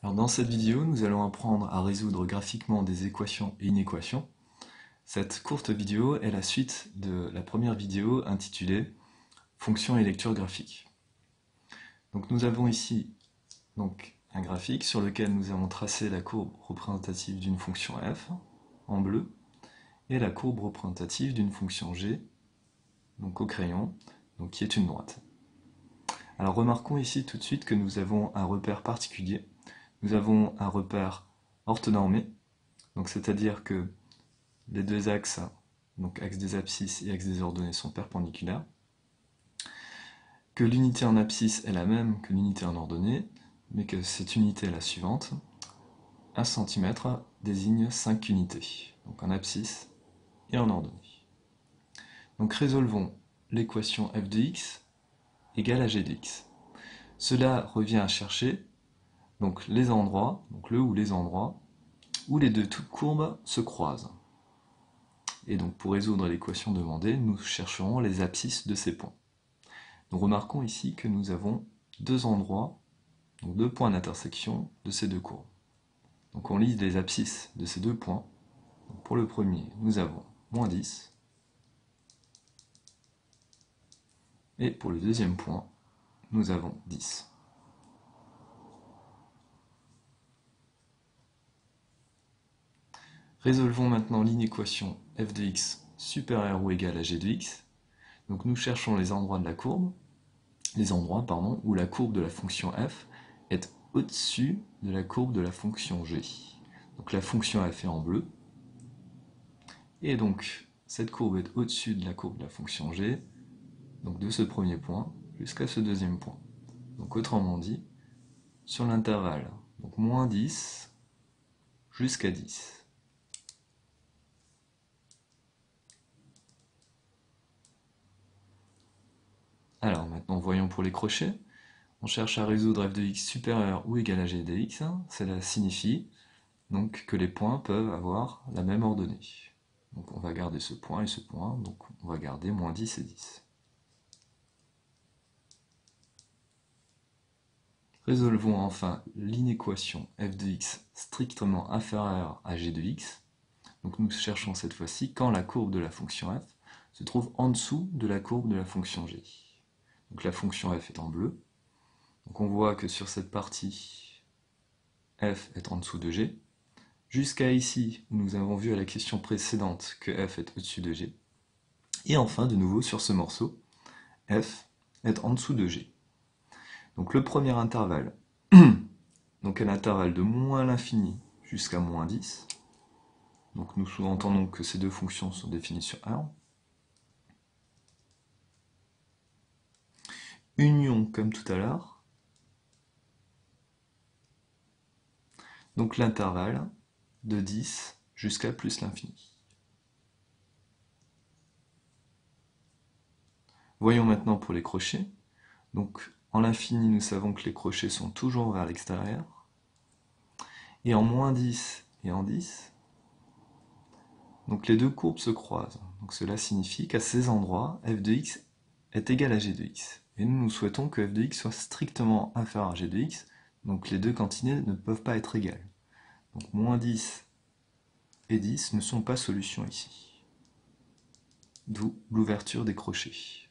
Alors dans cette vidéo, nous allons apprendre à résoudre graphiquement des équations et inéquations. Cette courte vidéo est la suite de la première vidéo intitulée Fonctions et lecture graphique. Donc nous avons ici un graphique sur lequel nous avons tracé la courbe représentative d'une fonction f en bleu et la courbe représentative d'une fonction g, donc au crayon, qui est une droite. Alors remarquons ici tout de suite que nous avons un repère particulier. Nous avons un repère orthonormé, c'est-à-dire que les deux axes, donc axe des abscisses et axe des ordonnées, sont perpendiculaires, que l'unité en abscisse est la même que l'unité en ordonnée, mais que cette unité est la suivante. 1 cm désigne 5 unités, donc en abscisse et en ordonnée. Donc résolvons l'équation f de x égale à g de x. Cela revient à chercher les endroits, le ou les endroits, où les deux courbes se croisent. Et donc pour résoudre l'équation demandée, nous chercherons les abscisses de ces points. Nous remarquons ici que nous avons deux endroits, donc deux points d'intersection de ces deux courbes. Donc on lise les abscisses de ces deux points. Donc pour le premier, nous avons moins 10. Et pour le deuxième point, nous avons 10. Résolvons maintenant l'inéquation f de x supérieur ou égal à g de x. Donc nous cherchons les endroits de la courbe, où la courbe de la fonction f est au-dessus de la courbe de la fonction g. Donc la fonction f est en bleu, et donc cette courbe est au-dessus de la courbe de la fonction g, donc de ce premier point jusqu'à ce deuxième point. Donc autrement dit, sur l'intervalle, moins 10 jusqu'à 10. Alors maintenant voyons pour les crochets. On cherche à résoudre f de x supérieur ou égal à g de x. Cela signifie donc que les points peuvent avoir la même ordonnée. Donc on va garder ce point et ce point, donc on va garder moins 10 et 10. Résolvons enfin l'inéquation f de x strictement inférieure à g de x. Donc nous cherchons cette fois-ci quand la courbe de la fonction f se trouve en dessous de la courbe de la fonction g. Donc la fonction f est en bleu. Donc on voit que sur cette partie, f est en dessous de g. Jusqu'à ici, où nous avons vu à la question précédente que f est au-dessus de g. Et enfin, de nouveau, sur ce morceau, f est en dessous de g. Donc le premier intervalle, donc un intervalle de moins l'infini jusqu'à moins 10. Donc nous sous-entendons que ces deux fonctions sont définies sur R. Union comme tout à l'heure. Donc l'intervalle de 10 jusqu'à plus l'infini. Voyons maintenant pour les crochets. Donc en l'infini, nous savons que les crochets sont toujours vers l'extérieur. Et en moins 10 et en 10, donc les deux courbes se croisent. Donc cela signifie qu'à ces endroits, f de x est égal à g de x. Et nous souhaitons que f de x soit strictement inférieur à g de x, donc les deux quantités ne peuvent pas être égales. Donc moins 10 et 10 ne sont pas solutions ici. D'où l'ouverture des crochets.